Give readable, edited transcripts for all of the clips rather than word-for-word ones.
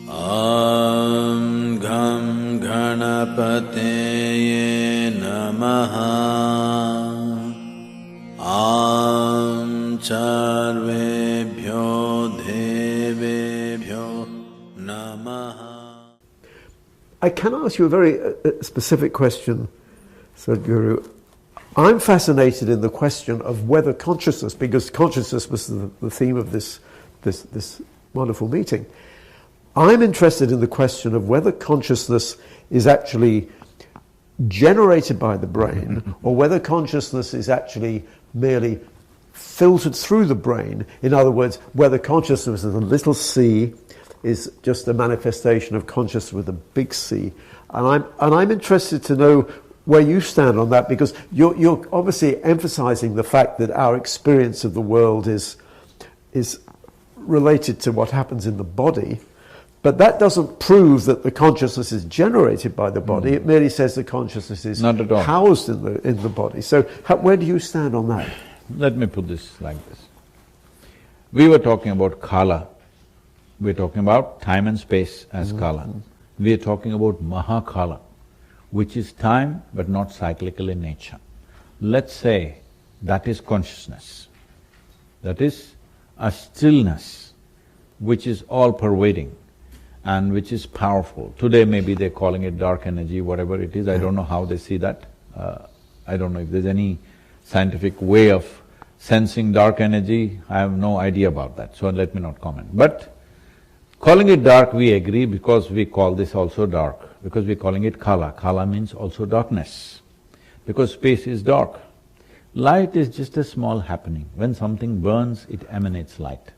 Om Gam Ganapataye Namaha. Om Charvebhyo Devebhyo Namaha. I can ask you a very specific question, Sadhguru. I'm fascinated in the question of whether consciousness, because consciousness was the theme of this wonderful meeting. I'm interested in the question of whether consciousness is actually generated by the brain or whether consciousness is actually merely filtered through the brain. In other words, whether consciousness with a little c is just a manifestation of consciousness with a big C. And I'm interested to know where you stand on that, because you're obviously emphasizing the fact that our experience of the world is related to what happens in the body, but that doesn't prove that the consciousness is generated by the body. It merely says the consciousness is not at all housed in the body. So where do you stand on that? Let me put this like this. We were talking about kala. We're talking about time and space as kala. We're talking about mahakala, which is time but not cyclical in nature. Let's say that is consciousness. That is a stillness which is all-pervading and which is powerful. Today maybe they're calling it dark energy, whatever it is, I don't know how they see that. I don't know if there's any scientific way of sensing dark energy, I have no idea about that, so let me not comment. But calling it dark, we agree, because we call this also dark, because we're calling it kala. Kala means also darkness, because space is dark. Light is just a small happening. When something burns, it emanates light.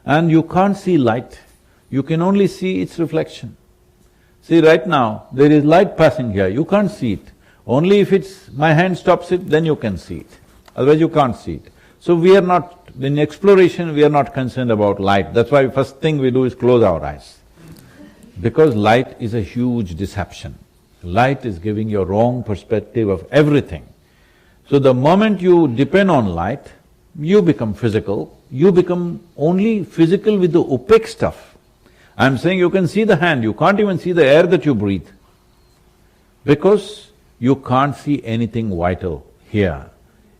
And you can't see light, you can only see its reflection. See, right now, there is light passing here, you can't see it. Only if my hand stops it, then you can see it. Otherwise you can't see it. So we are not, in exploration, we are not concerned about light. That's why first thing we do is close our eyes. Because light is a huge deception. Light is giving you a wrong perspective of everything. So the moment you depend on light, you become physical, you become only physical with the opaque stuff. I'm saying you can see the hand, you can't even see the air that you breathe, because you can't see anything vital here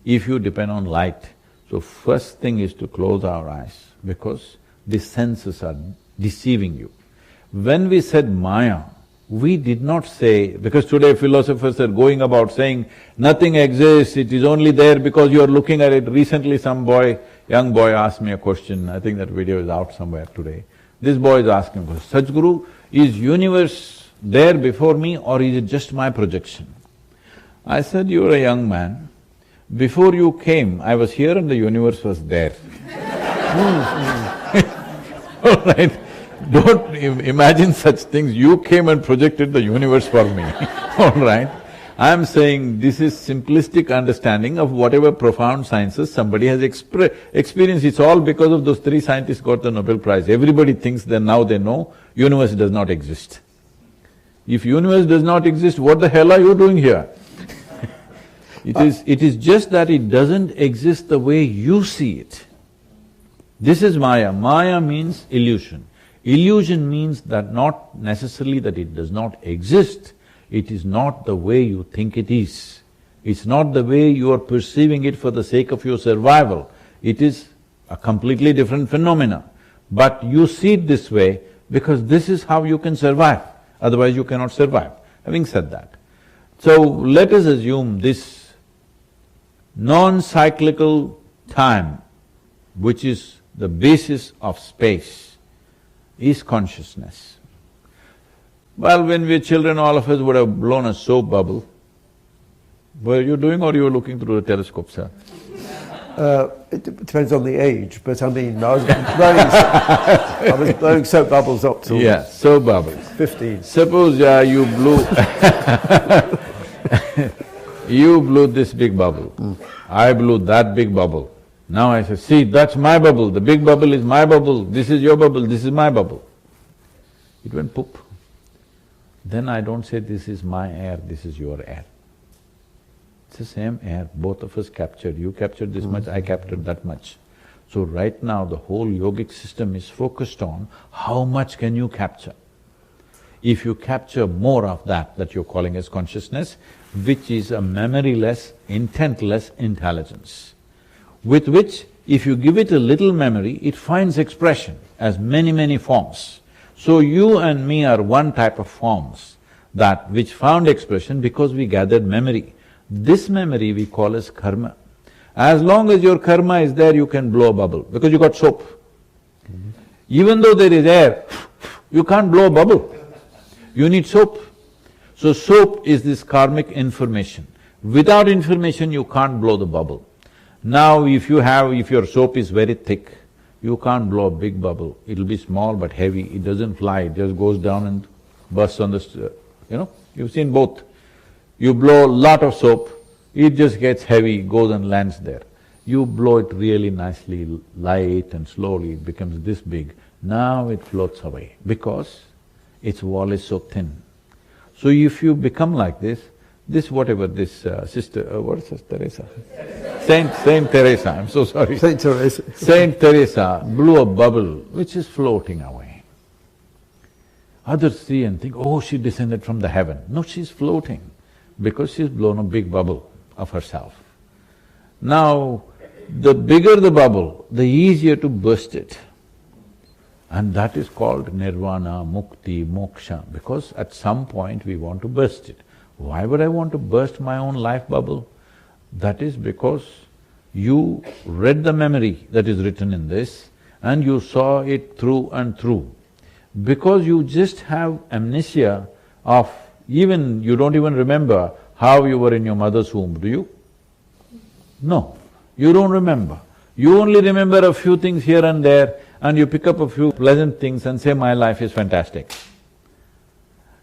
if you depend on light. So first thing is to close our eyes, because the senses are deceiving you. When we said Maya, we did not say… because today philosophers are going about saying nothing exists, it is only there because you are looking at it. Recently some young boy asked me a question, I think that video is out somewhere today. This boy is asking, Sadhguru, is universe there before me or is it just my projection? I said, you're a young man, before you came, I was here and the universe was there. All right, don't imagine such things, you came and projected the universe for me, all right? I'm saying this is simplistic understanding of whatever profound sciences somebody has experienced. It's all because of those three scientists got the Nobel Prize. Everybody thinks that now they know universe does not exist. If universe does not exist, what the hell are you doing here? It is just that it doesn't exist the way you see it. This is Maya. Maya means illusion. Illusion means that not necessarily that it does not exist, it is not the way you think it is. It's not the way you are perceiving it for the sake of your survival. It is a completely different phenomena. But you see it this way because this is how you can survive, otherwise you cannot survive. Having said that, so let us assume this non-cyclical time, which is the basis of space, is consciousness. Well, when we were children, all of us would have blown a soap bubble. Were you doing or you were looking through the telescope, sir? It depends on the age, but I mean, I was blowing soap bubbles up till… Yeah, soap bubbles. 15. Suppose you blew… you blew this big bubble, I blew that big bubble. Now I say, see, that's my bubble, the big bubble is my bubble, this is your bubble, this is my bubble. It went poop. Then I don't say this is my air, this is your air. It's the same air, both of us captured. You captured this much, I captured that much. So right now the whole yogic system is focused on how much can you capture. if you capture more of that you're calling as consciousness, which is a memoryless, intentless intelligence, with which if you give it a little memory, it finds expression as many, many forms. So you and me are one type of forms that which found expression because we gathered memory. This memory we call as karma. As long as your karma is there, you can blow a bubble, because you got soap. Even though there is air, you can't blow a bubble. You need soap. So soap is this karmic information. Without information, you can't blow the bubble. Now if your soap is very thick, you can't blow a big bubble. It'll be small but heavy, it doesn't fly, it just goes down and bursts on the… you've seen both. You blow a lot of soap, it just gets heavy, goes and lands there. You blow it really nicely, light and slowly, it becomes this big. Now it floats away, because its wall is so thin. So if you become like this sister, what is this, Teresa? Saint Teresa, I'm so sorry. Saint Teresa. Saint Teresa blew a bubble which is floating away. Others see and think, oh, she descended from the heaven. No, she's floating, because she's blown a big bubble of herself. Now, the bigger the bubble, the easier to burst it. And that is called nirvana, mukti, moksha, because at some point we want to burst it. Why would I want to burst my own life bubble? That is because you read the memory that is written in this and you saw it through and through. Because you just have amnesia of… you don't even remember how you were in your mother's womb, do you? No, you don't remember. You only remember a few things here and there, and you pick up a few pleasant things and say, my life is fantastic.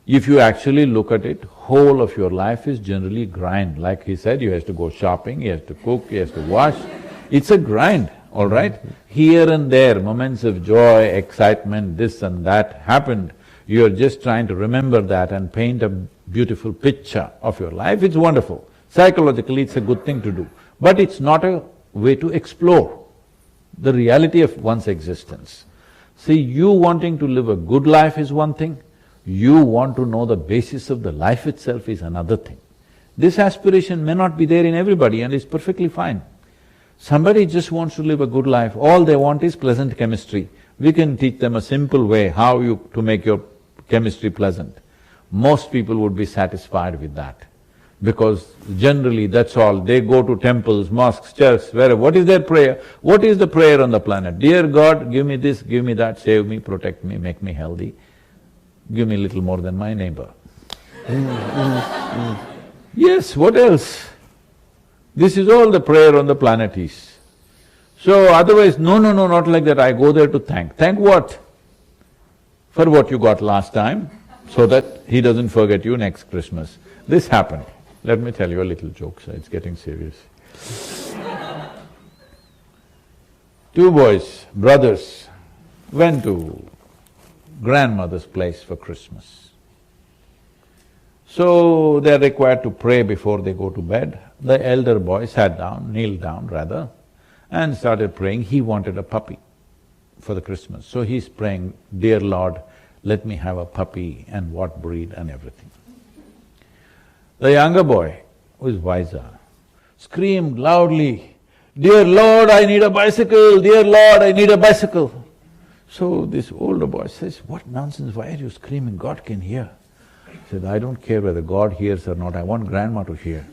If you actually look at it, whole of your life is generally grind. Like he said, he has to go shopping, he has to cook, he has to wash. It's a grind, all right? Here and there, moments of joy, excitement, this and that happened. You're just trying to remember that and paint a beautiful picture of your life. It's wonderful. Psychologically, it's a good thing to do. But it's not a way to explore the reality of one's existence. See, you wanting to live a good life is one thing, you want to know the basis of the life itself is another thing. This aspiration may not be there in everybody and it's perfectly fine. Somebody just wants to live a good life, all they want is pleasant chemistry. We can teach them a simple way how to make your chemistry pleasant. Most people would be satisfied with that, because generally that's all. They go to temples, mosques, churches, wherever. What is their prayer? What is the prayer on the planet? Dear God, give me this, give me that, save me, protect me, make me healthy, give me a little more than my neighbor. Yes, what else? This is all the prayer on the planet is. So otherwise, no, not like that, I go there to thank. Thank what? For what you got last time, so that he doesn't forget you next Christmas. This happened. Let me tell you a little joke, so it's getting serious. Two boys, brothers, went to grandmother's place for Christmas. So they're required to pray before they go to bed. The elder boy sat down, kneeled down rather, and started praying. He wanted a puppy for the Christmas. So he's praying, dear Lord, let me have a puppy, and what breed and everything. The younger boy, who is wiser, screamed loudly, dear Lord, I need a bicycle, dear Lord, I need a bicycle. So this older boy says, what nonsense, why are you screaming, God can hear. He said, I don't care whether God hears or not, I want grandma to hear.